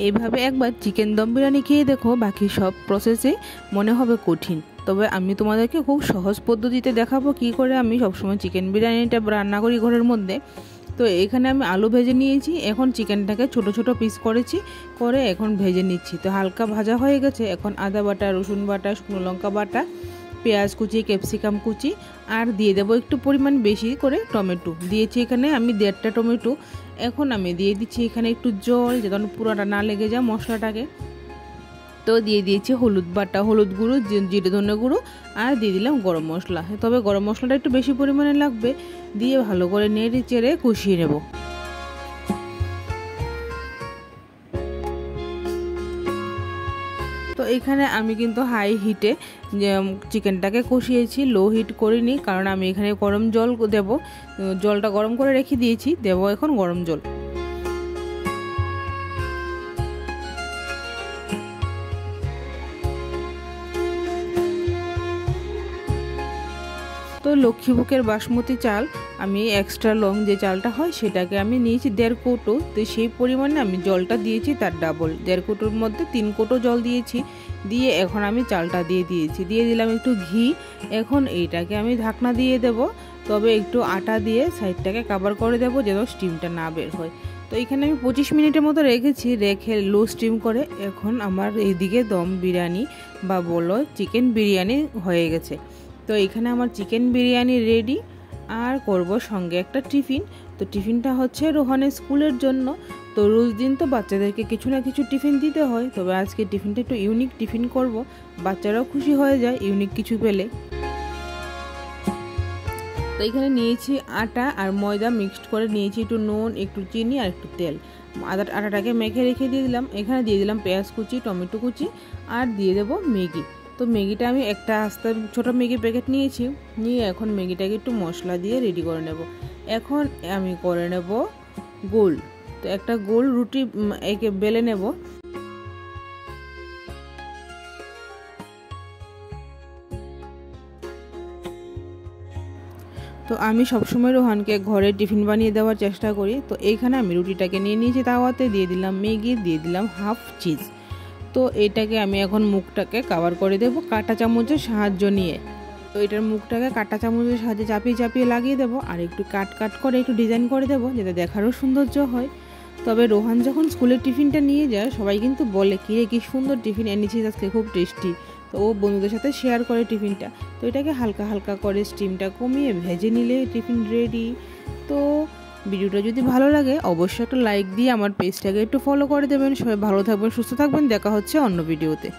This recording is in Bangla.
এইভাবে একবার চিকেন দম বিরিয়ানি খেয়ে দেখো, বাকি সব প্রসেসে মনে হবে কঠিন, তবে আমি তোমাদেরকে খুব সহজ পদ্ধতিতে দেখাবো কি করে আমি সবসময় চিকেন বিরিয়ানিটা রান্না করি ঘরের মধ্যে। তো এখানে আমি আলু ভেজে নিয়েছি, এখন চিকেনটাকে ছোট ছোট পিস করেছি, করে এখন ভেজে নিচ্ছি। তো হালকা ভাজা হয়ে গেছে, এখন আদা বাটা, রসুন বাটা, শুকনো লঙ্কা বাটা, পেঁয়াজ কুচি, ক্যাপসিকাম কুচি, আর দিয়ে দেবো একটু পরিমাণ বেশি করে টমেটো দিয়েছি এখানে আমি 1.5টা টমেটো। এখন আমি দিয়ে দিচ্ছি এখানে একটু জল, যেন পুরোটা না লেগে যায় মশলাটাকে। তো দিয়ে দিয়েছি হলুদ বাটা, হলুদ গুঁড়ো, জিরে ধনে গুঁড়ো, আর দিয়ে দিলাম গরম মশলা। তবে গরম মশলাটা একটু বেশি পরিমাণে লাগবে। দিয়ে ভালো করে নেড়ে চেড়ে কষিয়ে নেব। তো এখানে আমি কিন্তু হাই হিটে চিকেনটাকে কষিয়েছি, লো হিট করিনি, কারণ আমি এখানে গরম জল দেব। জলটা গরম করে রেখে দিয়েছি, দেব এখন গরম জল। তো লক্ষ্মীভোগের বাসমতি চাল, আমি এক্সট্রা লং যে চালটা হয় সেটাকে আমি নিয়েছি 1.5 কৌটো। তো সেই পরিমাণে আমি জলটা দিয়েছি তার ডাবল, 1.5 কৌটোর মধ্যে 3 কৌটো জল দিয়েছি। দিয়ে এখন আমি চালটা দিয়ে দিয়েছি, দিয়ে দিলাম একটু ঘি। এখন এইটাকে আমি ঢাকনা দিয়ে দেব, তবে একটু আটা দিয়ে সাইডটাকে কভার করে দেবো যেন স্টিমটা না বের হয়। তো এখানে আমি 25 মিনিটের মতো রেখেছি, রেখে লো স্টিম করে এখন আমার এইদিকে দম বিরিয়ানি বা বলো চিকেন বিরিয়ানি হয়ে গেছে। তো এখানে আমার চিকেন বিরিয়ানি রেডি, আর করব সঙ্গে একটা টিফিন। তো টিফিনটা হচ্ছে রোহানের স্কুলের জন্য। তো রোজ দিন তো বাচ্চাদেরকে কিছু না কিছু টিফিন দিতে হয়, তবে আজকে টিফিনটা একটু ইউনিক টিফিন করব, বাচ্চারাও খুশি হয়ে যায় ইউনিক কিছু পেলে। তো এখানে নিয়েছি আটা আর ময়দা মিক্সড করে নিয়েছি, একটু নুন, একটু চিনি আর একটু তেল। আটাটাকে মেখে রেখে দিয়ে দিলাম। এখানে দিয়ে দিলাম পেঁয়াজ কুচি, টমেটো কুচি, আর দিয়ে দেবো ম্যাগি। তো ম্যাগিটা আমি একটা আস্তে ছোটো ম্যাগি প্যাকেট নিয়েছি, নিয়ে এখন ম্যাগিটাকে একটু মশলা দিয়ে রেডি করে নেব। এখন আমি করে নেব গোল। তো একটা গোল রুটি একে বেলে নেব। তো আমি সবসময় রোহানকে ঘরে টিফিন বানিয়ে দেওয়ার চেষ্টা করি। তো এইখানে আমি রুটিটাকে নিয়ে নিয়েছি তাওয়াতে, দিয়ে দিলাম ম্যাগি, দিয়ে দিলাম হাফ চিজ। তো এটাকে আমি এখন মুখটাকে কভার করে দেবো কাঁটা চামচের সাহায্য নিয়ে। তো এটার মুখটাকে কাঁটা চামচের সাহায্যে চাপিয়ে চাপিয়ে লাগিয়ে দেবো, আর একটু কাট করে একটু ডিজাইন করে দেবো যাতে দেখারও সৌন্দর্য হয়। তবে রোহান যখন স্কুলের টিফিনটা নিয়ে যায় সবাই কিন্তু বলে কিরে কি সুন্দর টিফিন এনেছিস আজকে, খুব টেস্টি। তো ও বন্ধুদের সাথে শেয়ার করে টিফিনটা। তো এটাকে হালকা হালকা করে স্টিমটা কমিয়ে ভেজে নিলে টিফিন রেডি। তো ভিডিওটা যদি ভালো লাগে অবশ্যই একটা লাইক দিয়ে আমার পেজটাকে একটু ফলো করে দেবেন। সবাই ভালো থাকবেন, সুস্থ থাকবেন, দেখা হচ্ছে অন্য ভিডিওতে।